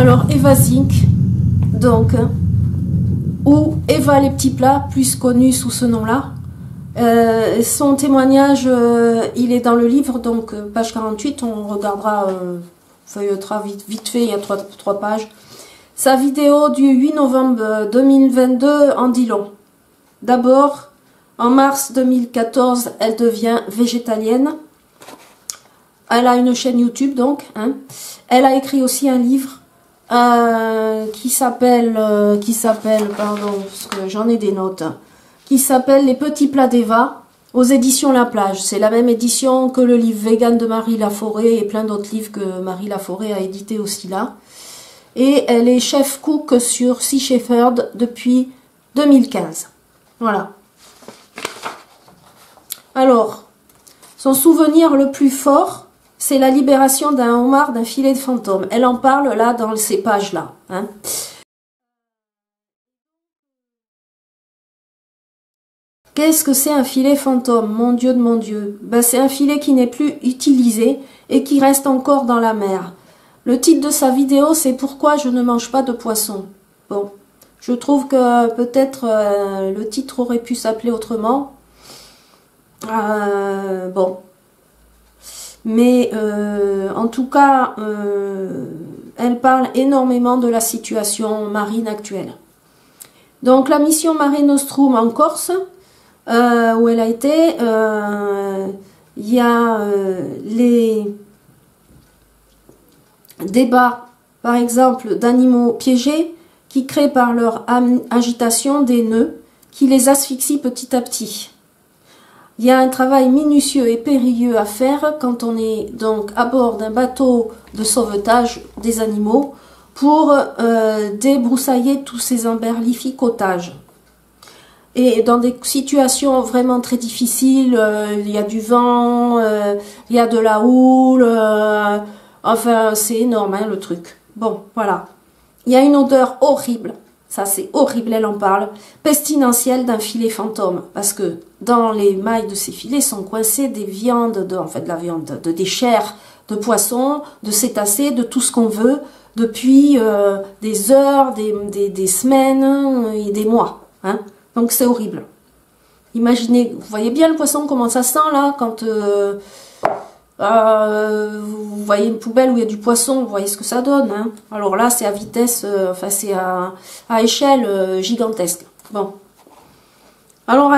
Alors, Eva Zink, donc, ou Eva les petits plats, plus connue sous ce nom-là. Son témoignage, il est dans le livre, donc page 48, on regardera, feuilletera vite fait, il y a trois pages. Sa vidéo du 8 novembre 2022 en dit long. D'abord, en mars 2014, elle devient végétalienne. Elle a une chaîne YouTube, donc. Hein. Elle a écrit aussi un livre qui s'appelle, pardon, parce que j'en ai des notes, qui s'appelle Les petits plats d'Eva, aux éditions La Plage. C'est la même édition que le livre Vegan de Marie Laforêt et plein d'autres livres que Marie Laforêt a édité aussi là. Et elle est chef cook sur Sea Shepherd depuis 2015. Voilà. Alors, son souvenir le plus fort, c'est la libération d'un homard d'un filet de fantôme. Elle en parle là dans ces pages-là. Hein. Qu'est-ce que c'est un filet fantôme? Mon Dieu de mon Dieu. Ben, c'est un filet qui n'est plus utilisé et qui reste encore dans la mer. Le titre de sa vidéo, c'est « Pourquoi je ne mange pas de poisson ?» Bon, je trouve que peut-être le titre aurait pu s'appeler autrement. Bon. Mais en tout cas, elle parle énormément de la situation marine actuelle. Donc la mission Mare Nostrum en Corse, où elle a été, il y a les débats, par exemple, d'animaux piégés qui créent par leur agitation des nœuds qui les asphyxient petit à petit. Il y a un travail minutieux et périlleux à faire quand on est donc à bord d'un bateau de sauvetage des animaux pour débroussailler tous ces emberlificotages. Et dans des situations vraiment très difficiles, il y a du vent, il y a de la houle, enfin c'est énorme hein, le truc. Bon, voilà. Il y a une odeur horrible, ça c'est horrible, elle en parle, pestilentielle d'un filet fantôme. Parce que dans les mailles de ces filets sont coincées des viandes, en fait de la viande, des chairs de poisson, de cétacés, de tout ce qu'on veut, depuis des heures, des semaines et des mois. Hein. Donc c'est horrible. Imaginez, vous voyez bien le poisson, comment ça sent là, quand vous voyez une poubelle où il y a du poisson, vous voyez ce que ça donne. Hein. Alors là, c'est à vitesse, enfin c'est à échelle gigantesque. Bon. Alors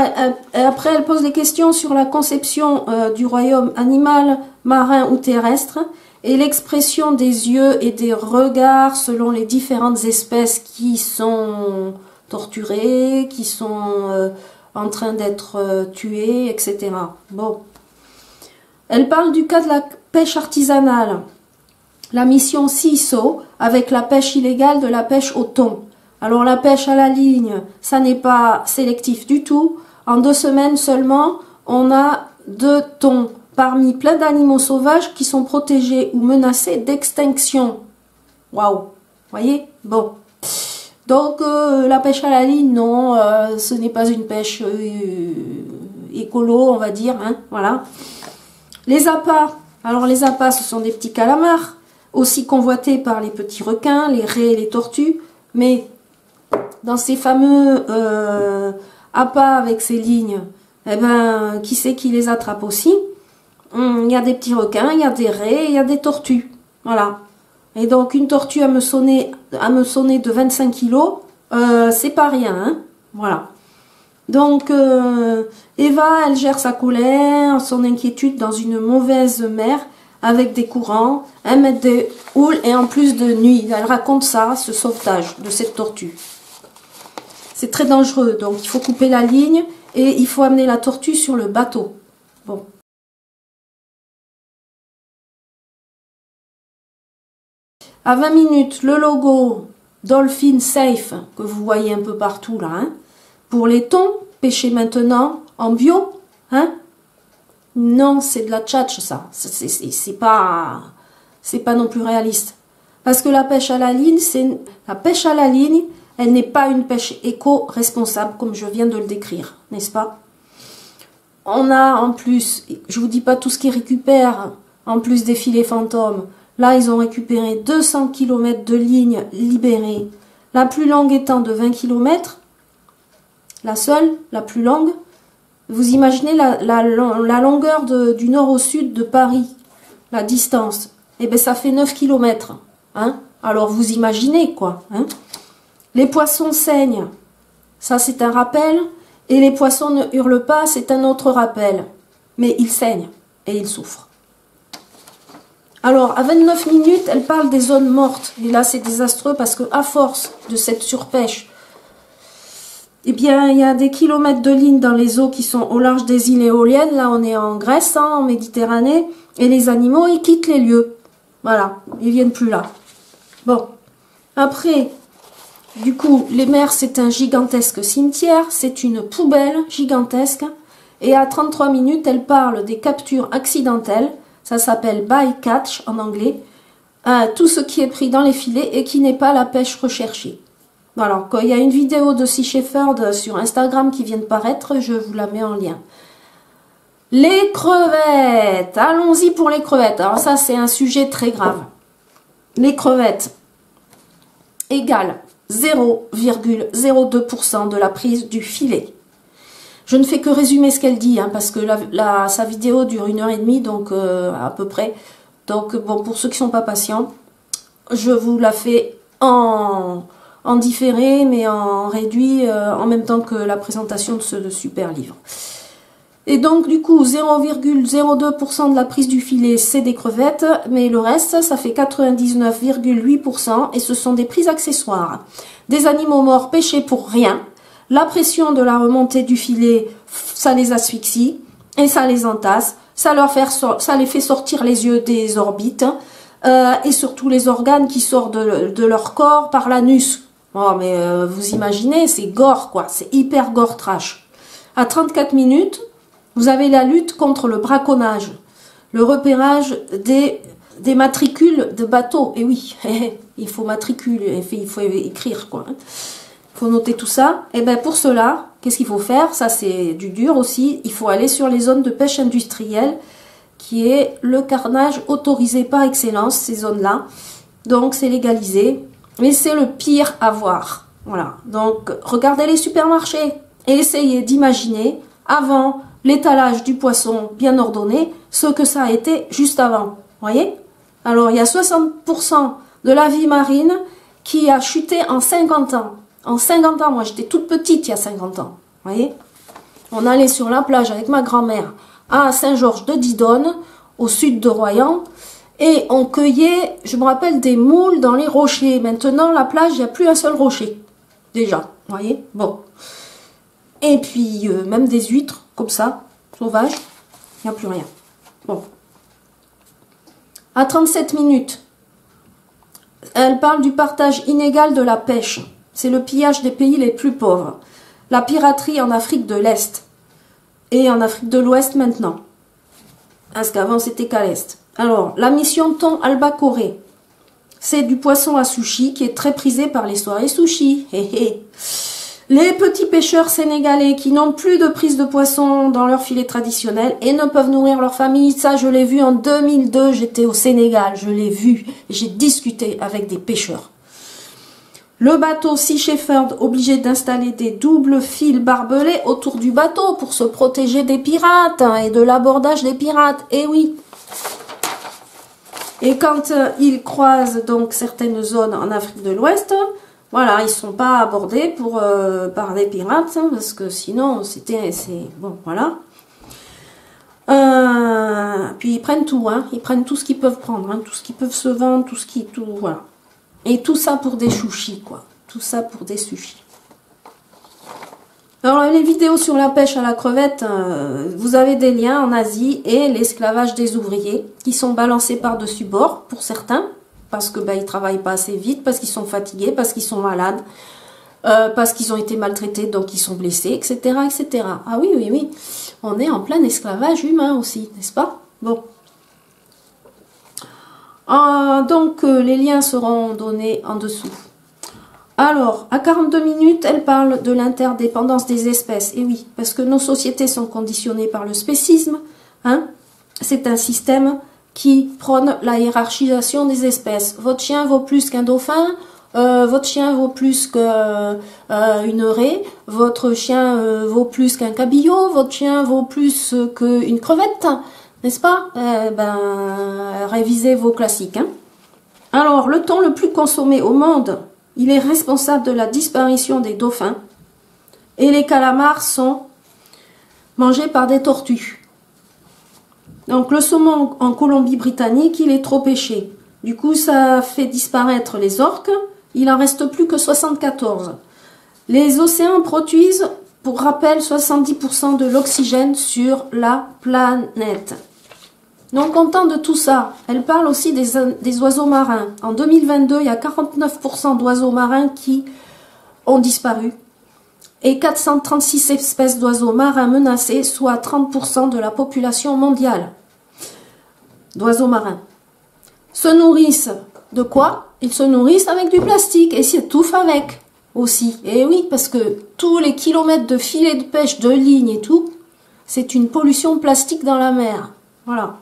après, elle pose des questions sur la conception du royaume animal, marin ou terrestre, et l'expression des yeux et des regards selon les différentes espèces qui sont torturées, qui sont en train d'être tuées, etc. Bon. Elle parle du cas de la pêche artisanale, la mission CISO avec la pêche illégale de la pêche au thon. Alors la pêche à la ligne, ça n'est pas sélectif du tout. En 2 semaines seulement, on a 2 thons parmi plein d'animaux sauvages qui sont protégés ou menacés d'extinction. Waouh, voyez? Bon. Donc la pêche à la ligne, non, ce n'est pas une pêche écolo, on va dire, hein, voilà. Les appâts, alors les appâts, ce sont des petits calamars, aussi convoités par les petits requins, les raies et les tortues, mais dans ces fameux appâts avec ces lignes, eh ben, qui c'est qui les attrape aussi? Il y a des petits requins, il y a des raies, il y a des tortues, voilà. Et donc une tortue à me sonner de 25 kilos, c'est pas rien, hein, voilà. Donc Eva, elle gère sa colère, son inquiétude dans une mauvaise mer avec des courants, 1 mètre de houle et en plus de nuit. Elle raconte ça, ce sauvetage de cette tortue. C'est très dangereux, donc il faut couper la ligne et il faut amener la tortue sur le bateau. Bon. À 20 minutes, le logo Dolphin Safe que vous voyez un peu partout là, hein. Pour les thons, pêchés maintenant en bio, hein? Non, c'est de la tchatche ça. C'est pas non plus réaliste. Parce que la pêche à la ligne, elle n'est pas une pêche éco-responsable comme je viens de le décrire, n'est-ce pas? On a en plus, je vous dis pas tout ce qu'ils récupèrent, en plus des filets fantômes, Là, ils ont récupéré 200 km de lignes libérées, la plus longue étant de 20 km, la seule, la plus longue. Vous imaginez la longueur du nord au sud de Paris, la distance. Eh bien, ça fait 9 km. Hein? Alors, vous imaginez, quoi. Hein? Les poissons saignent. Ça, c'est un rappel. Et les poissons ne hurlent pas, c'est un autre rappel. Mais ils saignent et ils souffrent. Alors, à 29 minutes, elle parle des zones mortes. Et là, c'est désastreux parce que à force de cette surpêche, eh bien, il y a des kilomètres de lignes dans les eaux qui sont au large des îles éoliennes. Là, on est en Grèce, hein, en Méditerranée. Et les animaux, ils quittent les lieux. Voilà, ils viennent plus là. Bon, après, du coup, les mers, c'est un gigantesque cimetière. C'est une poubelle gigantesque. Et à 33 minutes, elle parle des captures accidentelles. Ça s'appelle bycatch en anglais. Tout ce qui est pris dans les filets et qui n'est pas la pêche recherchée. Alors, il y a une vidéo de Sea Shepherd sur Instagram qui vient de paraître, je vous la mets en lien. Les crevettes, allons-y pour les crevettes. Alors ça, c'est un sujet très grave. Les crevettes égale 0,02% de la prise du filet. Je ne fais que résumer ce qu'elle dit, hein, parce que sa vidéo dure 1h30, donc à peu près. Donc, bon, pour ceux qui ne sont pas patients, je vous la fais en différé, mais en réduit, en même temps que la présentation de ce super livre. Et donc, du coup, 0,02% de la prise du filet, c'est des crevettes, mais le reste, ça fait 99,8%, et ce sont des prises accessoires. Des animaux morts pêchés pour rien. La pression de la remontée du filet, ça les asphyxie, et ça les entasse, ça les fait sortir les yeux des orbites, et surtout les organes qui sortent de leur corps par l'anus. Oh, mais vous imaginez, c'est gore, quoi. C'est hyper gore trash. À 34 minutes, vous avez la lutte contre le braconnage. Le repérage des matricules de bateaux. Et oui, il faut matriculer, il faut écrire, quoi. Il faut noter tout ça. Et bien, pour cela, qu'est-ce qu'il faut faire? Ça, c'est du dur aussi. Il faut aller sur les zones de pêche industrielle, qui est le carnage autorisé par excellence, ces zones-là. Donc, c'est légalisé. Mais c'est le pire à voir. Voilà. Donc, regardez les supermarchés et essayez d'imaginer, avant l'étalage du poisson bien ordonné, ce que ça a été juste avant. Voyez? Alors, il y a 60% de la vie marine qui a chuté en 50 ans. En 50 ans, moi j'étais toute petite il y a 50 ans. Voyez? On allait sur la plage avec ma grand-mère à Saint-Georges-de-Didonne, au sud de Royan. Et on cueillait, je me rappelle, des moules dans les rochers. Maintenant, la plage, il n'y a plus un seul rocher. Déjà, vous voyez? Bon. Et puis, même des huîtres, comme ça, sauvages, il n'y a plus rien. Bon. À 37 minutes, elle parle du partage inégal de la pêche. C'est le pillage des pays les plus pauvres. La piraterie en Afrique de l'Est. Et en Afrique de l'Ouest maintenant. Parce qu'avant, c'était qu'à l'Est. Alors, la mission thon albacoré, c'est du poisson à sushi qui est très prisé par les soirées sushi. Les petits pêcheurs sénégalais qui n'ont plus de prise de poisson dans leur filet traditionnel et ne peuvent nourrir leur famille, ça je l'ai vu en 2002, j'étais au Sénégal, je l'ai vu, j'ai discuté avec des pêcheurs. Le bateau Sea Shepherd obligé d'installer des doubles fils barbelés autour du bateau pour se protéger des pirates et de l'abordage des pirates, eh oui. Et quand ils croisent donc certaines zones en Afrique de l'Ouest, voilà, ils ne sont pas abordés par des pirates, hein, parce que sinon, bon, voilà. Puis ils prennent tout, hein, ils prennent tout ce qu'ils peuvent prendre, hein, tout ce qu'ils peuvent se vendre, voilà. Et tout ça pour des sushis, quoi. Tout ça pour des sushis. Alors, les vidéos sur la pêche à la crevette, vous avez des liens en Asie et l'esclavage des ouvriers qui sont balancés par-dessus bord, pour certains, parce que ils travaillent pas assez vite, parce qu'ils sont fatigués, parce qu'ils sont malades, parce qu'ils ont été maltraités, donc ils sont blessés, etc., etc. Ah oui, oui, oui. On est en plein esclavage humain aussi, n'est-ce pas? Bon. Donc, les liens seront donnés en dessous. Alors, à 42 minutes, elle parle de l'interdépendance des espèces. Et oui, parce que nos sociétés sont conditionnées par le spécisme. Hein? C'est un système qui prône la hiérarchisation des espèces. Votre chien vaut plus qu'un dauphin, votre chien vaut plus qu'une raie, votre chien vaut plus qu'un cabillaud, votre chien vaut plus qu'une crevette, n'est-ce pas? Révisez vos classiques. Hein. Alors, le thon le plus consommé au monde, il est responsable de la disparition des dauphins. Et les calamars sont mangés par des tortues. Donc, le saumon en Colombie-Britannique, il est trop pêché. Du coup, ça fait disparaître les orques. Il en reste plus que 74. Les océans produisent, pour rappel, 70% de l'oxygène sur la planète. Non content de tout ça, elle parle aussi des oiseaux marins. En 2022, il y a 49% d'oiseaux marins qui ont disparu et 436 espèces d'oiseaux marins menacées, soit 30% de la population mondiale d'oiseaux marins. Se nourrissent de quoi? Ils se nourrissent avec du plastique et s'étouffent avec aussi. Et oui, parce que tous les kilomètres de filets de pêche, de lignes et tout, c'est une pollution plastique dans la mer. Voilà.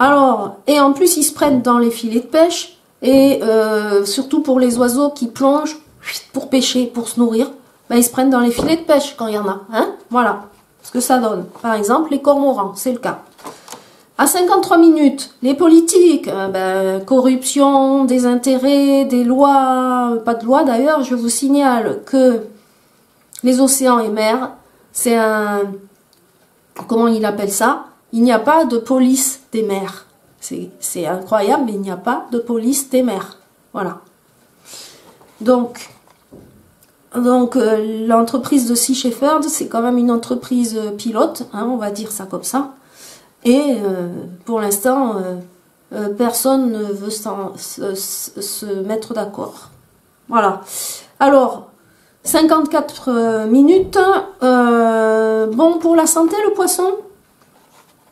Alors, et en plus, ils se prennent dans les filets de pêche, et surtout pour les oiseaux qui plongent pour pêcher, pour se nourrir, ben, ils se prennent dans les filets de pêche quand il y en a. Hein, voilà ce que ça donne. Par exemple, les cormorans, c'est le cas. À 53 minutes, les politiques, corruption, des intérêts, des lois, pas de loi d'ailleurs, je vous signale que les océans et mers, c'est un... Comment il appelle ça? Il n'y a pas de police des mers. C'est incroyable, mais il n'y a pas de police des mers. Voilà. Donc l'entreprise de Sea Shepherd, c'est quand même une entreprise pilote, hein, on va dire ça comme ça. Et pour l'instant, personne ne veut se mettre d'accord. Voilà. Alors, 54 minutes. Bon pour la santé, le poisson?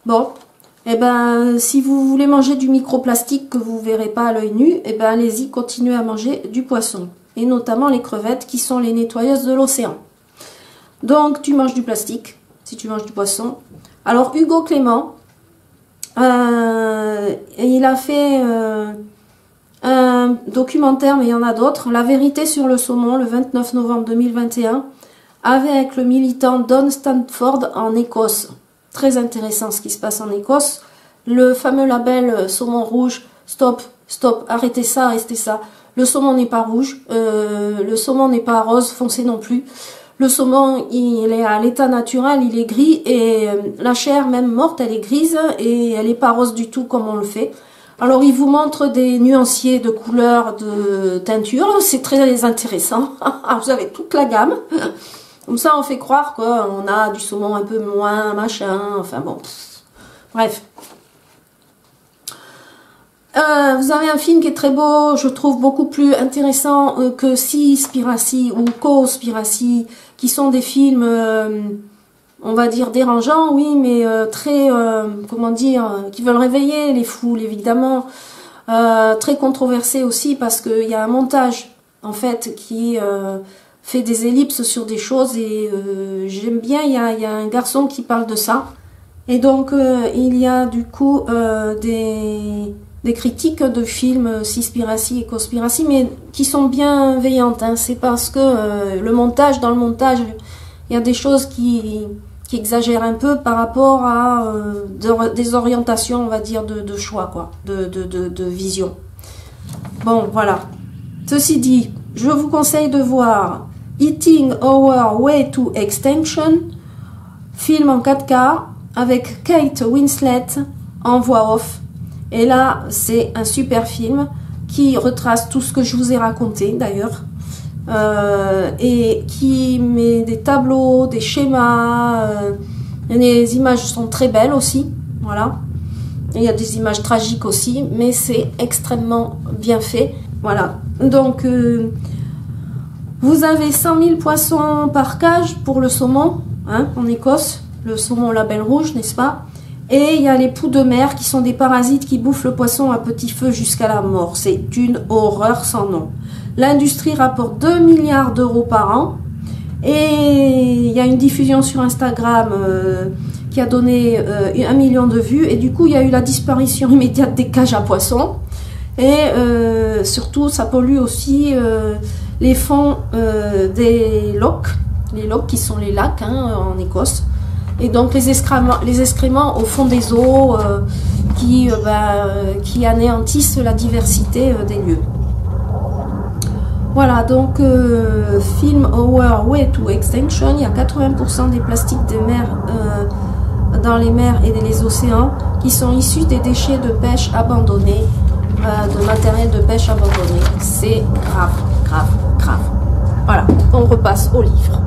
Bon, eh ben, si vous voulez manger du microplastique que vous ne verrez pas à l'œil nu, eh ben, allez-y, continuez à manger du poisson. Et notamment les crevettes qui sont les nettoyeuses de l'océan. Donc, tu manges du plastique, si tu manges du poisson. Alors, Hugo Clément, il a fait un documentaire, mais il y en a d'autres, La vérité sur le saumon, le 29 novembre 2021, avec le militant Don Stanford en Écosse. Très intéressant ce qui se passe en Écosse. Le fameux label saumon rouge, stop, arrêtez ça, restez ça. Le saumon n'est pas rouge, le saumon n'est pas rose foncé non plus. Le saumon, il est à l'état naturel, il est gris et la chair même morte, elle est grise et elle n'est pas rose du tout comme on le fait. Alors il vous montre des nuanciers de couleurs, de teinture, c'est très intéressant. Vous avez toute la gamme. Comme ça, on fait croire qu'on a du saumon un peu moins, machin, enfin bon. Bref. Vous avez un film qui est très beau, je trouve beaucoup plus intéressant que Seaspiracy ou Co-Spiracy, qui sont des films, on va dire, dérangeants, oui, mais très, comment dire, qui veulent réveiller les foules, évidemment. Très controversés aussi, parce qu'il y a un montage, en fait, qui... fait des ellipses sur des choses et j'aime bien, il y a un garçon qui parle de ça. Et donc, il y a du coup des critiques de films Seaspiracy et Co-Spiracy, mais qui sont bienveillantes. Hein. C'est parce que dans le montage, il y a des choses qui exagèrent un peu par rapport à des orientations, on va dire, de choix, quoi, de vision. Bon, voilà. Ceci dit, je vous conseille de voir Eating Our Way to Extinction, film en 4K avec Kate Winslet en voix off. Et là, c'est un super film qui retrace tout ce que je vous ai raconté d'ailleurs. Et qui met des tableaux, des schémas, les images sont très belles aussi, voilà. Il y a des images tragiques aussi, mais c'est extrêmement bien fait, voilà. Donc, vous avez 100 000 poissons par cage pour le saumon, hein, en Écosse, le saumon label rouge, n'est-ce pas? Et il y a les poux de mer qui sont des parasites qui bouffent le poisson à petit feu jusqu'à la mort. C'est une horreur sans nom. L'industrie rapporte 2 milliards d'euros par an. Et il y a une diffusion sur Instagram qui a donné 1 million de vues. Et du coup, il y a eu la disparition immédiate des cages à poissons. Et surtout, ça pollue aussi les fonds des lochs. Les lochs qui sont les lacs hein, en Écosse. Et donc les excréments au fond des eaux qui anéantissent la diversité des lieux. Voilà, donc film Our Way to Extinction, il y a 80% des plastiques des mers, dans les mers et les océans qui sont issus des déchets de pêche abandonnés, de matériel de pêche abandonné. C'est grave, grave, grave. Voilà, on repasse au livre.